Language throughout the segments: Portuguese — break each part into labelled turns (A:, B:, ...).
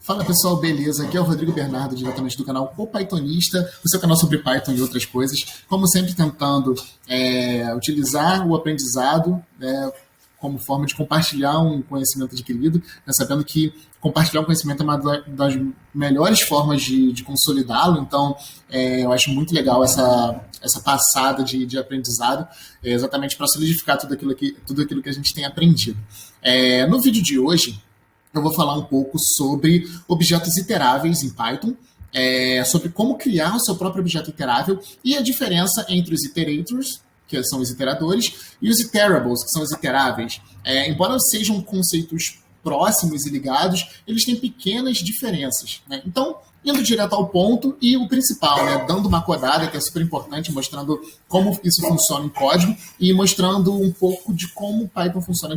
A: Fala pessoal, beleza? Aqui é o Rodrigo Bernardo, diretamente do canal O Pythonista, o seu canal sobre Python e outras coisas. Como sempre, tentando utilizar o aprendizado como forma de compartilhar um conhecimento adquirido, sabendo que compartilhar o conhecimento é uma das melhores formas de consolidá-lo. Então, eu acho muito legal essa passada de aprendizado, exatamente para solidificar tudo aquilo que a gente tem aprendido. No vídeo de hoje, eu vou falar um pouco sobre objetos iteráveis em Python, sobre como criar o seu próprio objeto iterável e a diferença entre os iterators, que são os iteradores, e os iterables, que são os iteráveis. Embora sejam conceitos próximos e ligados, eles têm pequenas diferenças, né? Então, indo direto ao ponto e o principal, né, dando uma codada, que é super importante, mostrando como isso funciona em código e mostrando um pouco de como o Python funciona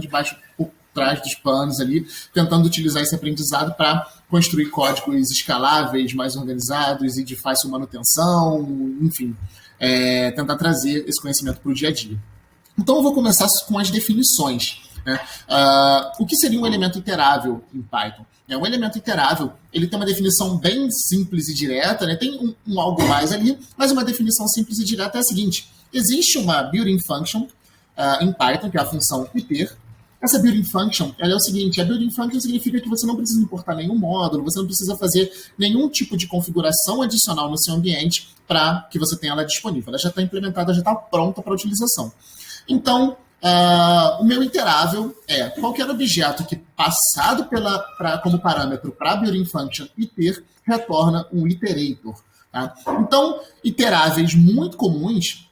A: por trás dos panos ali, tentando utilizar esse aprendizado para construir códigos escaláveis, mais organizados e de fácil manutenção, enfim, tentar trazer esse conhecimento para o dia a dia. Então eu vou começar com as definições, né? O que seria um elemento iterável em Python? Um elemento iterável, ele tem uma definição bem simples e direta, né? Tem algo mais ali, mas uma definição simples e direta é a seguinte: existe uma building function em Python, que é a função iter. Essa building function, ela é o seguinte: a building function significa que você não precisa importar nenhum módulo, você não precisa fazer nenhum tipo de configuração adicional no seu ambiente para que você tenha ela disponível. Ela já está implementada, já está pronta para utilização. Então, o meu iterável é qualquer objeto que, passado como parâmetro para a building function iter, retorna um iterator. Tá? Então, iteráveis muito comuns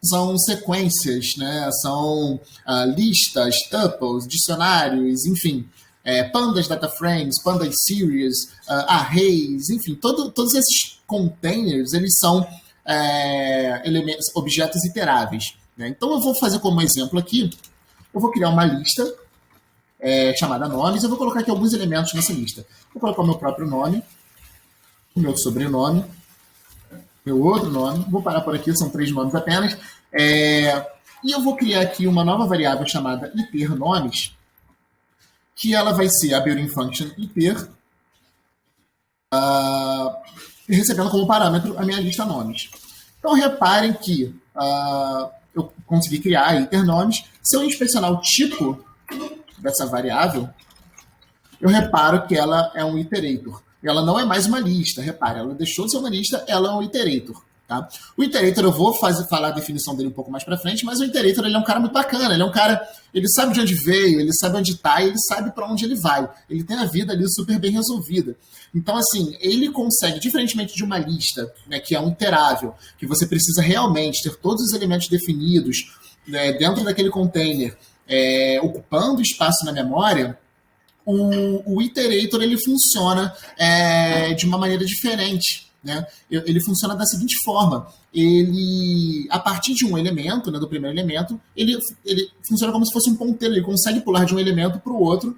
A: são sequências, né? São listas, tuples, dicionários, enfim, pandas data frames, pandas series, arrays, enfim, todos esses containers, eles são objetos iteráveis, né? Então eu vou fazer como exemplo aqui, eu vou criar uma lista chamada nomes, eu vou colocar aqui alguns elementos nessa lista. Vou colocar o meu próprio nome, o meu sobrenome, meu outro nome, vou parar por aqui, são 3 nomes apenas, e eu vou criar aqui uma nova variável chamada iterNomes, que ela vai ser a building function iter, recebendo como parâmetro a minha lista nomes. Então reparem que eu consegui criar iterNomes. Se eu inspecionar o tipo dessa variável, eu reparo que ela é um iterator. Ela não é mais uma lista, repare, ela deixou de ser uma lista, ela é um iterator. Tá? O iterator, eu vou falar a definição dele um pouco mais para frente, mas o iterator, ele é um cara muito bacana, ele é um cara, ele sabe de onde veio, ele sabe onde está, ele sabe para onde ele vai. Ele tem a vida ali super bem resolvida. Então, assim, ele consegue, diferentemente de uma lista, né, que é um iterável, que você precisa realmente ter todos os elementos definidos, né, dentro daquele container, ocupando espaço na memória. O iterator, ele funciona de uma maneira diferente, né? Ele funciona da seguinte forma: ele, a partir de um elemento, né, do primeiro elemento, ele funciona como se fosse um ponteiro, ele consegue pular de um elemento para o outro,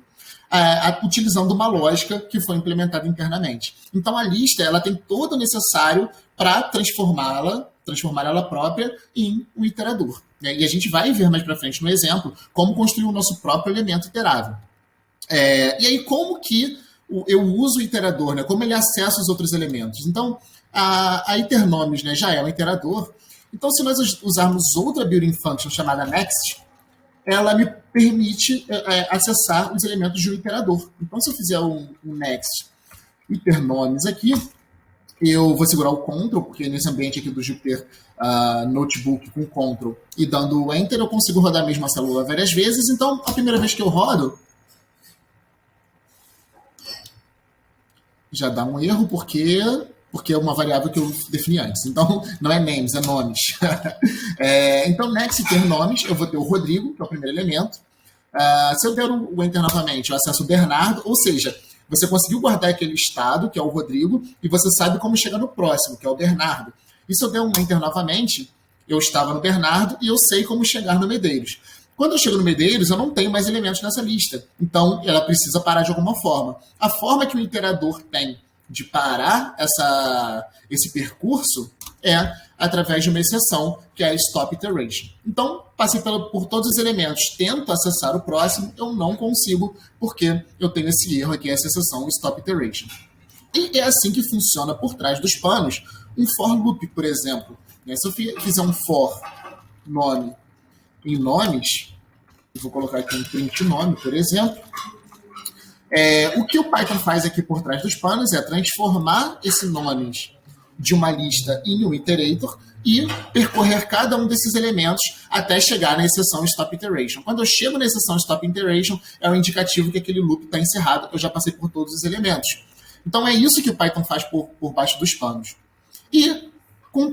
A: utilizando uma lógica que foi implementada internamente. Então a lista, ela tem todo o necessário para transformar ela própria em um iterador, né? E a gente vai ver mais para frente no exemplo como construir o nosso próprio elemento iterável. E aí, como que eu uso o iterador, né? Como ele acessa os outros elementos? Então, a iterNomes, né, já é um iterador. Então, se nós usarmos outra building function chamada next, ela me permite acessar os elementos de um iterador. Então, se eu fizer um next iterNomes aqui, eu vou segurar o Ctrl, porque nesse ambiente aqui do Jupyter Notebook com Ctrl e dando Enter, eu consigo rodar a mesma célula várias vezes. Então, a primeira vez que eu rodo, já dá um erro, porque é uma variável que eu defini antes. Então, não é names, é nomes. Então, next iterNomes, eu vou ter o Rodrigo, que é o primeiro elemento. Se eu der o Enter novamente, eu acesso o Bernardo, ou seja, você conseguiu guardar aquele estado, que é o Rodrigo, e você sabe como chegar no próximo, que é o Bernardo. E se eu der um Enter novamente, eu estava no Bernardo e eu sei como chegar no Medeiros. Quando eu chego no Medeiros, eu não tenho mais elementos nessa lista. Então, ela precisa parar de alguma forma. A forma que o iterador tem de parar esse percurso é através de uma exceção, que é a stop iteration. Então, passei por todos os elementos, tento acessar o próximo, eu não consigo, porque eu tenho esse erro aqui, essa exceção, stop iteration. E é assim que funciona por trás dos panos um for loop, por exemplo. Se eu fizer um for nome em nomes, eu vou colocar aqui um print nome, por exemplo, o que o Python faz aqui por trás dos panos é transformar esses nomes de uma lista em um iterator e percorrer cada um desses elementos até chegar na exceção stop iteration. Quando eu chego na exceção stop iteration, é um indicativo que aquele loop está encerrado, eu já passei por todos os elementos. Então é isso que o Python faz por baixo dos panos. E,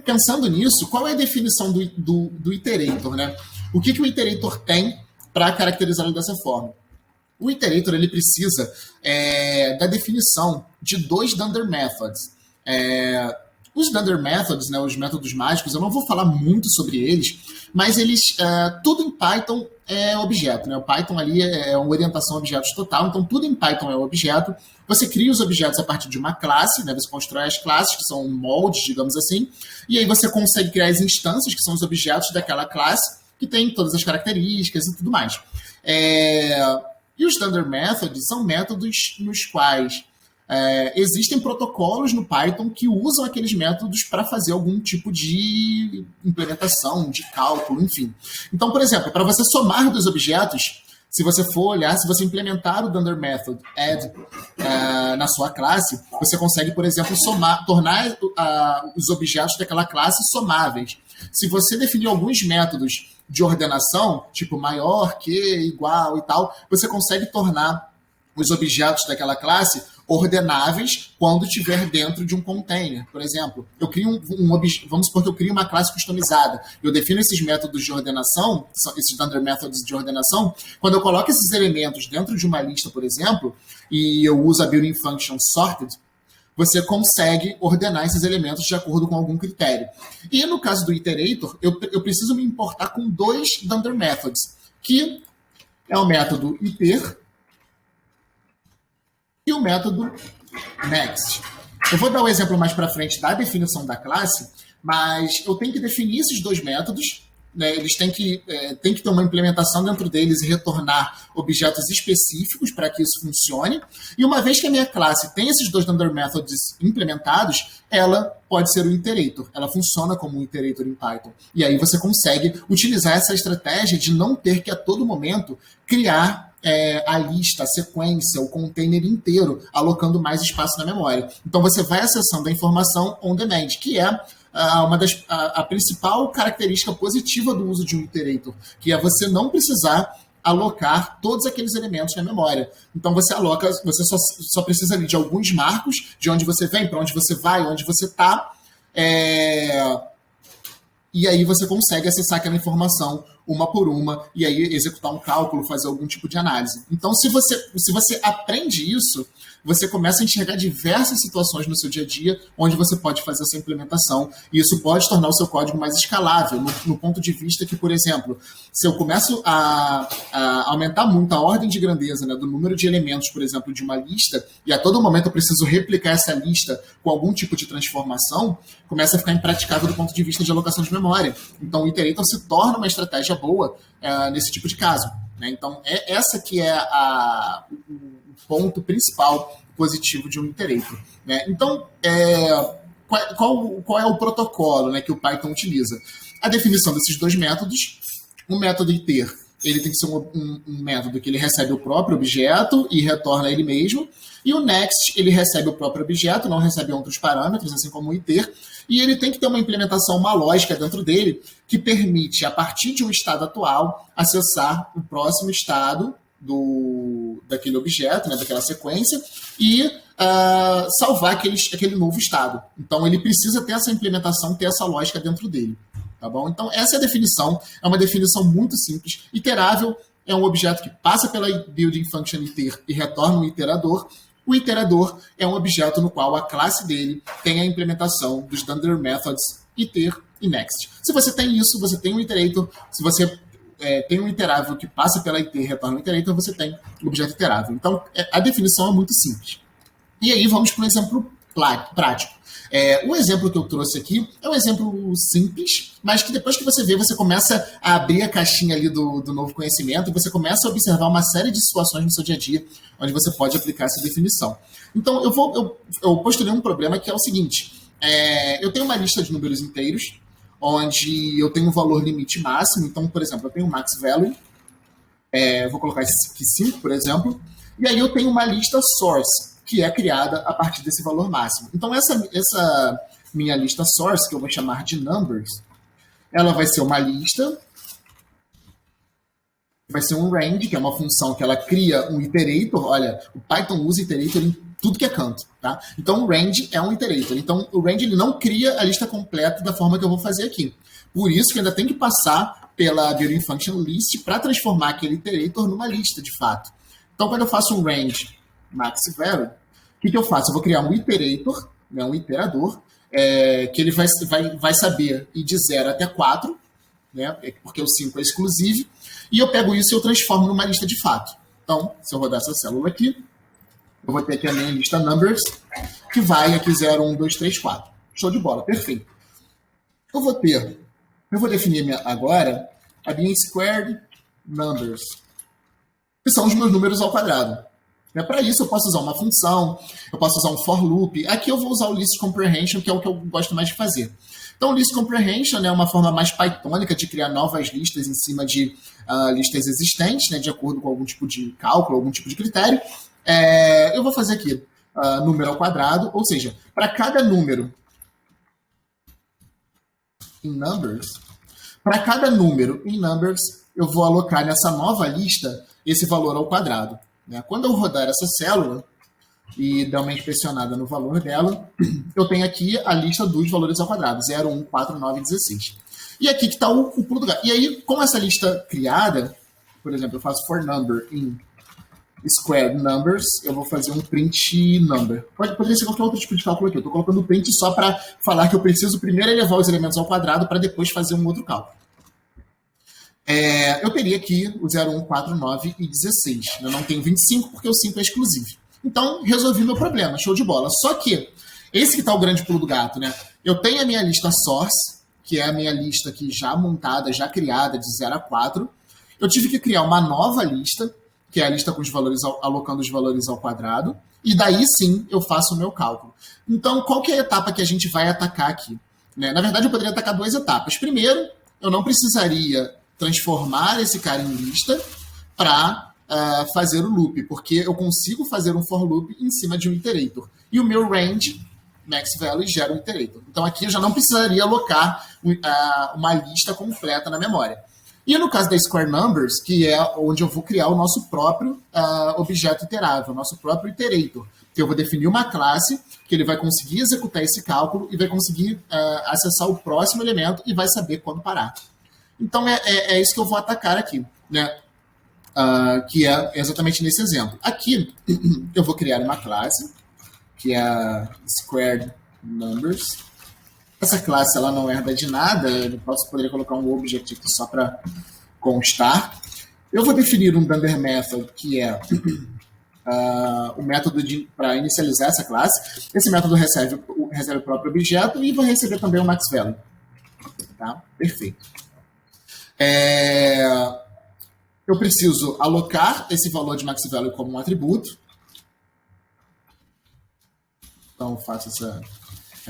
A: pensando nisso, qual é a definição do iterator, né? O que o iterator tem para caracterizá-lo dessa forma? O iterator ele precisa da definição de 2 dunder methods. Os dunder methods, né, os métodos mágicos, eu não vou falar muito sobre eles, mas eles, tudo em Python é objeto, né? O Python ali é uma orientação a objetos total, então tudo em Python é objeto. Você cria os objetos a partir de uma classe, né? Você constrói as classes, que são moldes, digamos assim, e aí você consegue criar as instâncias, que são os objetos daquela classe, que tem todas as características e tudo mais. E os dunder methods são métodos nos quais existem protocolos no Python que usam aqueles métodos para fazer algum tipo de implementação, de cálculo, enfim. Então, por exemplo, para você somar 2 objetos, se você for olhar, se você implementar o dunder method add na sua classe, você consegue, por exemplo, tornar os objetos daquela classe somáveis. Se você definir alguns métodos de ordenação, tipo maior que, igual e tal, você consegue tornar os objetos daquela classe ordenáveis quando estiver dentro de um container. Por exemplo, eu crio vamos supor que eu crio uma classe customizada. Eu defino esses métodos de ordenação, esses dunder methods de ordenação. Quando eu coloco esses elementos dentro de uma lista, por exemplo, e eu uso a building function sorted, você consegue ordenar esses elementos de acordo com algum critério. E no caso do iterator, eu preciso me importar com 2 dunder methods, que é o método iter e o método next. Eu vou dar um exemplo mais para frente da definição da classe, mas eu tenho que definir esses 2 métodos, né? Eles têm que ter uma implementação dentro deles e retornar objetos específicos para que isso funcione. E uma vez que a minha classe tem esses 2 dunder methods implementados, ela pode ser um iterator. Ela funciona como um iterator em Python. E aí você consegue utilizar essa estratégia de não ter que a todo momento criar a lista, a sequência, o container inteiro, alocando mais espaço na memória. Então você vai acessando a informação on demand, que é a principal característica positiva do uso de um iterator, que é você não precisar alocar todos aqueles elementos na memória. Então você só precisa ali de alguns marcos, de onde você vem, para onde você vai, onde você está, e aí você consegue acessar aquela informação uma por uma, e aí executar um cálculo, fazer algum tipo de análise. Então, se você aprende isso, você começa a enxergar diversas situações no seu dia a dia onde você pode fazer essa implementação, e isso pode tornar o seu código mais escalável, no ponto de vista que, por exemplo, se eu começo a aumentar muito a ordem de grandeza, né, do número de elementos, por exemplo, de uma lista, e a todo momento eu preciso replicar essa lista com algum tipo de transformação, começa a ficar impraticável do ponto de vista de alocação de memória. Então, o iterator se torna uma estratégia boa nesse tipo de caso, né? Então, essa que é o ponto principal positivo de um iterator, né? Então, qual é o protocolo, né, que o Python utiliza? A definição desses 2 métodos. O método iter, ele tem que ser um método que ele recebe o próprio objeto e retorna ele mesmo. E o next, ele recebe o próprio objeto, não recebe outros parâmetros, assim como o iter, e ele tem que ter uma implementação, uma lógica dentro dele, que permite, a partir de um estado atual, acessar o próximo estado daquele objeto, né, daquela sequência, e salvar aquele novo estado. Então, ele precisa ter essa implementação, ter essa lógica dentro dele. Tá bom? Então, essa é a definição. É uma definição muito simples. Iterável é um objeto que passa pela building function iter e retorna um iterador. O iterador é um objeto no qual a classe dele tem a implementação dos dunder methods iter e next. Se você tem isso, você tem um iterator. Se você tem um iterável que passa pela iter e retorna um iterator, você tem o objeto iterável. Então, a definição é muito simples. E aí, vamos para um exemplo prático. O exemplo que eu trouxe aqui é um exemplo simples, mas que depois que você vê, você começa a abrir a caixinha ali do novo conhecimento e você começa a observar uma série de situações no seu dia a dia onde você pode aplicar essa definição. Então, eu postulei um problema que é o seguinte, eu tenho uma lista de números inteiros, onde eu tenho um valor limite máximo. Então, por exemplo, eu tenho um max value, vou colocar aqui 5, por exemplo, e aí eu tenho uma lista source, que é criada a partir desse valor máximo. Então, essa minha lista source, que eu vou chamar de numbers, ela vai ser uma lista, vai ser um range, que é uma função que ela cria um iterator. Olha, o Python usa iterator em tudo que é canto, tá? Então, o range é um iterator. Então, o range ele não cria a lista completa da forma que eu vou fazer aqui. Por isso que ainda tem que passar pela built-in function list para transformar aquele iterator numa lista, de fato. Então, quando eu faço um range max value, o que eu faço? Eu vou criar um iterator, né, um iterador, que ele vai saber ir de 0 até 4, né, porque o 5 é exclusivo, e eu pego isso e eu transformo numa lista de fato. Então, se eu rodar essa célula aqui, eu vou ter aqui a minha lista numbers, que vai aqui 0, 1, 2, 3, 4. Show de bola, perfeito. Eu vou definir agora a minha squared numbers, que são os meus números ao quadrado. Para isso, eu posso usar uma função, eu posso usar um for loop. Aqui eu vou usar o list comprehension, que é o que eu gosto mais de fazer. Então, o list comprehension é uma forma mais pythônica de criar novas listas em cima de listas existentes, né, de acordo com algum tipo de cálculo, algum tipo de critério. Eu vou fazer aqui número ao quadrado, ou seja, para cada número em numbers, eu vou alocar nessa nova lista esse valor ao quadrado. Quando eu rodar essa célula e dar uma inspecionada no valor dela, eu tenho aqui a lista dos valores ao quadrado, 0, 1, 4, 9, 16. E aqui que está o pulo do gato. E aí, com essa lista criada, por exemplo, eu faço for number in squared numbers, eu vou fazer um print number. Poderia ser qualquer outro tipo de cálculo aqui. Eu estou colocando print só para falar que eu preciso primeiro elevar os elementos ao quadrado para depois fazer um outro cálculo. Eu teria aqui o 0, 1, 4, 9 e 16. Eu não tenho 25 porque o 5 é exclusivo. Então, resolvi meu problema, show de bola. Só que, esse que está o grande pulo do gato, né? Eu tenho a minha lista source, que é a minha lista aqui já montada, já criada, de 0 a 4. Eu tive que criar uma nova lista, que é a lista com os valores, alocando os valores ao quadrado, e daí sim eu faço o meu cálculo. Então, qual que é a etapa que a gente vai atacar aqui? Na verdade, eu poderia atacar 2 etapas. Primeiro, eu não precisaria transformar esse cara em lista para fazer o loop, porque eu consigo fazer um for loop em cima de um iterator. E o meu range, max value, gera um iterator. Então aqui eu já não precisaria alocar uma lista completa na memória. E no caso da square numbers, que é onde eu vou criar o nosso próprio objeto iterável, o nosso próprio iterator, que eu vou definir uma classe que ele vai conseguir executar esse cálculo e vai conseguir acessar o próximo elemento e vai saber quando parar. Então, é isso que eu vou atacar aqui, né? Que é exatamente nesse exemplo. Aqui, eu vou criar uma classe, que é a squared numbers. Essa classe ela não herda de nada, eu poderia colocar um object aqui só para constar. Eu vou definir um dunder method, que é o método para inicializar essa classe. Esse método recebe o próprio objeto e vai receber também o max value. Tá? Perfeito. Eu preciso alocar esse valor de max value como um atributo. Então, eu faço essa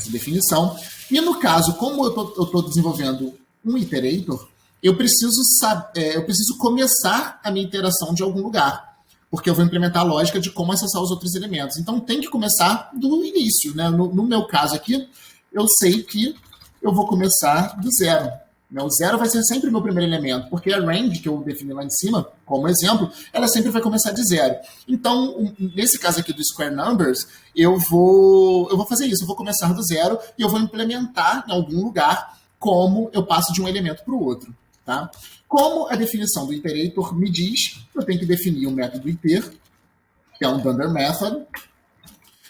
A: definição. E no caso, como eu estou desenvolvendo um iterator, eu preciso começar a minha iteração de algum lugar, porque eu vou implementar a lógica de como acessar os outros elementos. Então, tem que começar do início, né? No meu caso aqui, eu sei que eu vou começar do zero. O zero vai ser sempre o meu primeiro elemento, porque a range que eu defini lá em cima, como exemplo, ela sempre vai começar de zero. Então, nesse caso aqui do square numbers, eu vou fazer isso, eu vou começar do zero e eu vou implementar em algum lugar como eu passo de um elemento para o outro. Tá? Como a definição do iterator me diz, eu tenho que definir o método iter, que é um dunder method.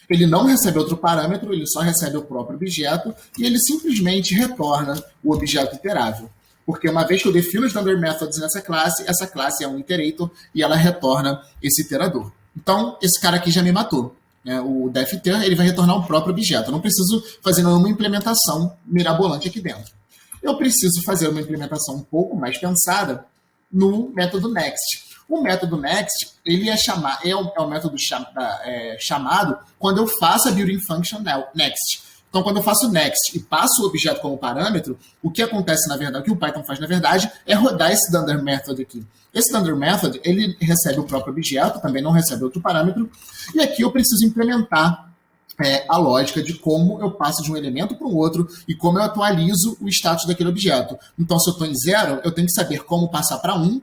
A: Ele não recebe outro parâmetro, ele só recebe o próprio objeto e ele simplesmente retorna o objeto iterável. Porque uma vez que eu defino os dunder methods nessa classe, essa classe é um iterator e ela retorna esse iterador. Então, esse cara aqui já me matou. né, o def_ter, ele vai retornar o próprio objeto. Eu não preciso fazer nenhuma implementação mirabolante aqui dentro. Eu preciso fazer uma implementação um pouco mais pensada no método next. O método next, ele é o método chamado quando eu faço a building function next. Então, quando eu faço next e passo o objeto como parâmetro, o que acontece, na verdade, o que o Python faz, na verdade, é rodar esse dunder method aqui. Esse dunder method, ele recebe o próprio objeto, também não recebe outro parâmetro, e aqui eu preciso implementar a lógica de como eu passo de um elemento para o outro e como eu atualizo o status daquele objeto. Então, se eu estou em 0, eu tenho que saber como passar para 1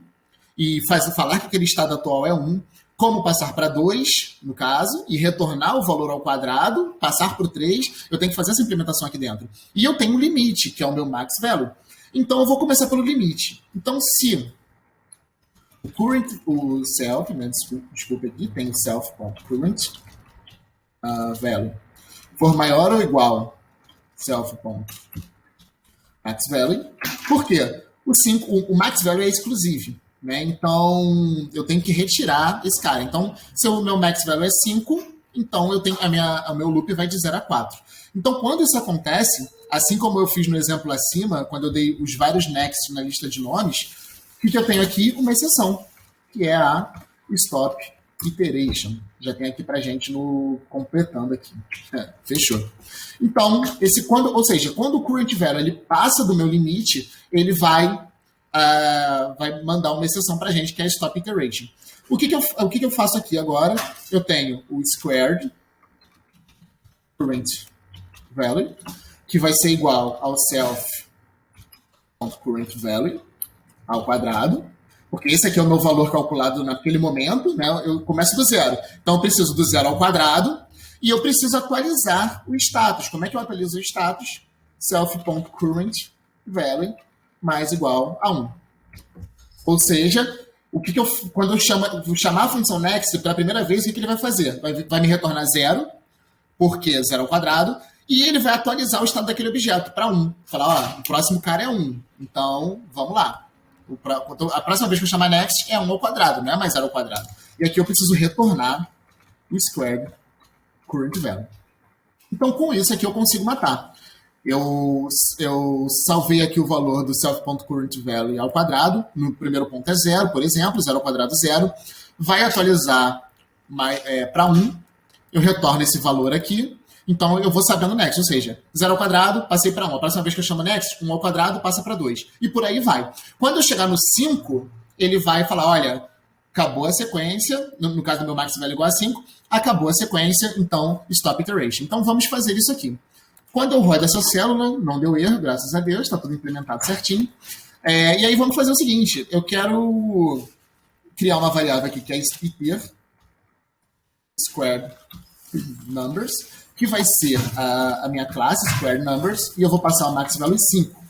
A: e falar que aquele estado atual é 1, como passar para 2, no caso, e retornar o valor ao quadrado, passar para o 3, eu tenho que fazer essa implementação aqui dentro. E eu tenho um limite, que é o meu max value. Então, eu vou começar pelo limite. Então, se o self, né, desculpa aqui, tem o self.current value, for maior ou igual self.max value, por quê? O max value é exclusivo. Né? Então, eu tenho que retirar esse cara. Então, se o meu max value é 5, então o meu loop vai de 0 a 4. Então, quando isso acontece, assim como eu fiz no exemplo acima, quando eu dei os vários next na lista de nomes, o que eu tenho aqui? Uma exceção, que é a stop iteration. Já tem aqui pra gente no completando aqui. Fechou. Então, quando o current value ele passa do meu limite, ele vai mandar uma exceção para a gente, que é a stop iteration. O que eu faço aqui agora? Eu tenho o squared current value, que vai ser igual ao self.current value, ao quadrado, porque esse aqui é o meu valor calculado naquele momento, né? Eu começo do 0. Então, eu preciso do 0 ao quadrado e eu preciso atualizar o status. Como é que eu atualizo o status? Self.current value mais igual a 1. Ou seja, quando eu chamar a função next pela primeira vez, o que ele vai fazer? Vai me retornar 0, porque 0 ao quadrado, e ele vai atualizar o estado daquele objeto para 1. Falar, o próximo cara é 1. Então, vamos lá. A próxima vez que eu chamar next é 1 ao quadrado, não é mais 0 ao quadrado. E aqui eu preciso retornar o squared current value. Então, com isso aqui eu consigo matar. Eu salvei aqui o valor do self.current value ao quadrado. No primeiro ponto é 0, por exemplo, 0 ao quadrado 0. Vai atualizar para 1. Eu retorno esse valor aqui. Então, eu vou sabendo next, ou seja, 0 ao quadrado, passei para 1. A próxima vez que eu chamo next, 1 ao quadrado, passa para 2. E por aí vai. Quando eu chegar no 5, ele vai falar, olha, acabou a sequência, no caso do meu max value igual a 5, acabou a sequência, então, stop iteration. Então, vamos fazer isso aqui. Quando eu rodo essa célula, não deu erro, graças a Deus, está tudo implementado certinho. E aí vamos fazer o seguinte, eu quero criar uma variável aqui que é iter squared numbers, que vai ser a minha classe squared numbers, e eu vou passar o max value 5.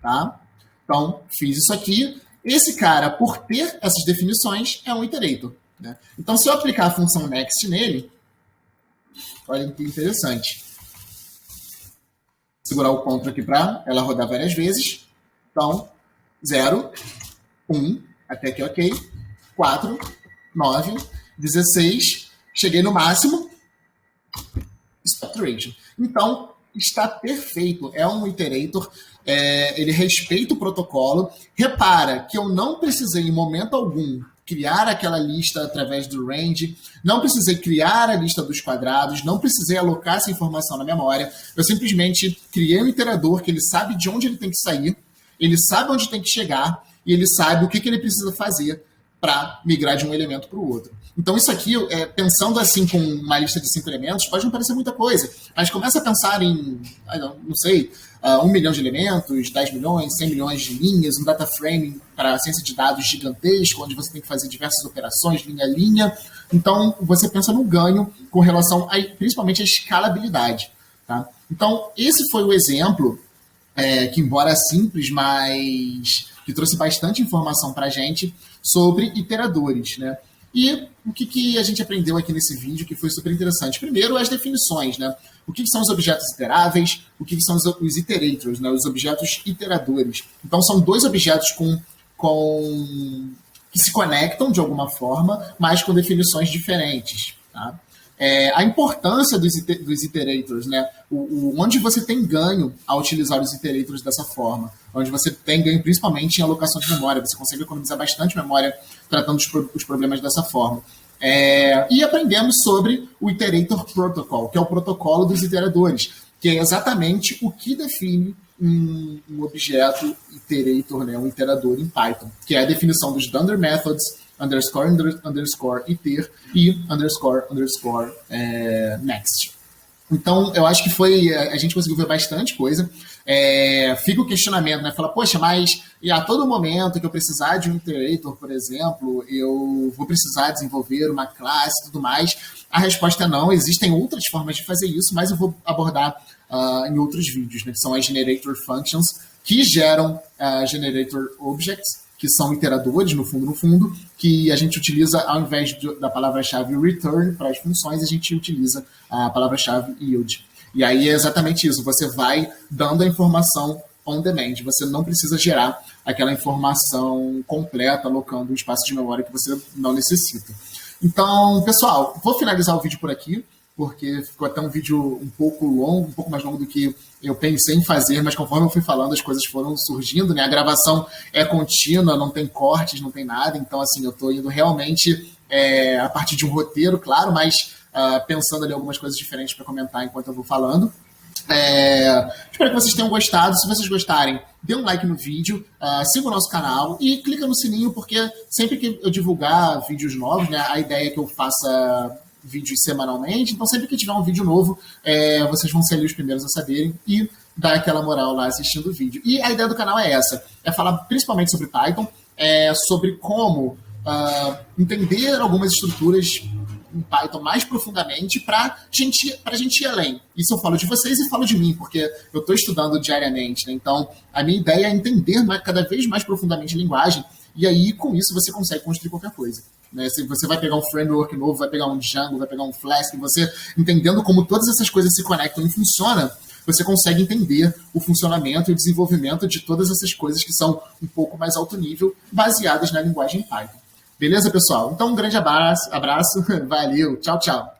A: Tá? Então, fiz isso aqui. Esse cara, por ter essas definições, é um iterator. Né? Então, se eu aplicar a função next nele, olha que interessante. Segurar o CTRL aqui para ela rodar várias vezes. Então, 0, 1, até aqui ok, 4, 9, 16, cheguei no máximo, stop iteration. Então, está perfeito, é um iterator, ele respeita o protocolo. Repara que eu não precisei em momento algum criar aquela lista através do range, não precisei criar a lista dos quadrados, não precisei alocar essa informação na memória, eu simplesmente criei um iterador que ele sabe de onde ele tem que sair, ele sabe onde tem que chegar e ele sabe o que ele precisa fazer para migrar de um elemento para o outro. Então isso aqui, pensando assim com uma lista de 5 elementos, pode não parecer muita coisa, mas começa a pensar em, não sei, 1 milhão de elementos, 10 milhões, 100 milhões de linhas, um data frame para ciência de dados gigantesco, onde você tem que fazer diversas operações, linha a linha. Então, você pensa no ganho com relação, principalmente, à escalabilidade. Tá? Então, esse foi o exemplo, que embora simples, mas que trouxe bastante informação para a gente sobre iteradores, né? E o que a gente aprendeu aqui nesse vídeo que foi super interessante? Primeiro, as definições, né? O que são os objetos iteráveis, o que são os iterators, né? Os objetos iteradores. Então, são dois objetos que se conectam de alguma forma, mas com definições diferentes. Tá? a importância dos iterators, né? Onde você tem ganho ao utilizar os iterators dessa forma, onde você tem ganho principalmente em alocação de memória, você consegue economizar bastante memória tratando os problemas dessa forma. E aprendemos sobre o Iterator Protocol, que é o protocolo dos iteradores, que é exatamente o que define um objeto iterator, né, um iterador em Python, que é a definição dos dunder methods, underscore iter e underscore next. Então, eu acho que a gente conseguiu ver bastante coisa. Fica o questionamento, né? Fala, poxa, mas e a todo momento que eu precisar de um iterator, por exemplo, eu vou precisar desenvolver uma classe e tudo mais? A resposta é não, existem outras formas de fazer isso, mas eu vou abordar em outros vídeos, né? Que são as generator functions, que geram generator objects, que são iteradores, no fundo, que a gente utiliza, ao invés da palavra-chave return para as funções, a gente utiliza a palavra-chave yield. E aí é exatamente isso, você vai dando a informação on demand, você não precisa gerar aquela informação completa, alocando um espaço de memória que você não necessita. Então, pessoal, vou finalizar o vídeo por aqui, porque ficou até um vídeo um pouco longo, um pouco mais longo do que eu pensei em fazer, mas conforme eu fui falando, as coisas foram surgindo, né? A gravação é contínua, não tem cortes, não tem nada, então, assim, eu estou indo realmente a partir de um roteiro, claro, mas pensando ali algumas coisas diferentes para comentar enquanto eu vou falando. Espero que vocês tenham gostado. Se vocês gostarem, dê um like no vídeo, siga o nosso canal e clica no sininho, porque sempre que eu divulgar vídeos novos, né, a ideia é que eu faça vídeos semanalmente, então sempre que tiver um vídeo novo, vocês vão ser ali os primeiros a saberem e dar aquela moral lá assistindo o vídeo. E a ideia do canal é essa, é falar principalmente sobre Python, sobre como entender algumas estruturas em Python mais profundamente para a gente ir além. Isso eu falo de vocês e falo de mim, porque eu estou estudando diariamente, né? Então a minha ideia é entender cada vez mais profundamente a linguagem, e aí com isso você consegue construir qualquer coisa. Né? Se você vai pegar um framework novo, vai pegar um Django, vai pegar um Flask, você entendendo como todas essas coisas se conectam e funcionam, você consegue entender o funcionamento e o desenvolvimento de todas essas coisas que são um pouco mais alto nível, baseadas na linguagem Python. Beleza, pessoal? Então, um grande abraço, valeu, tchau, tchau.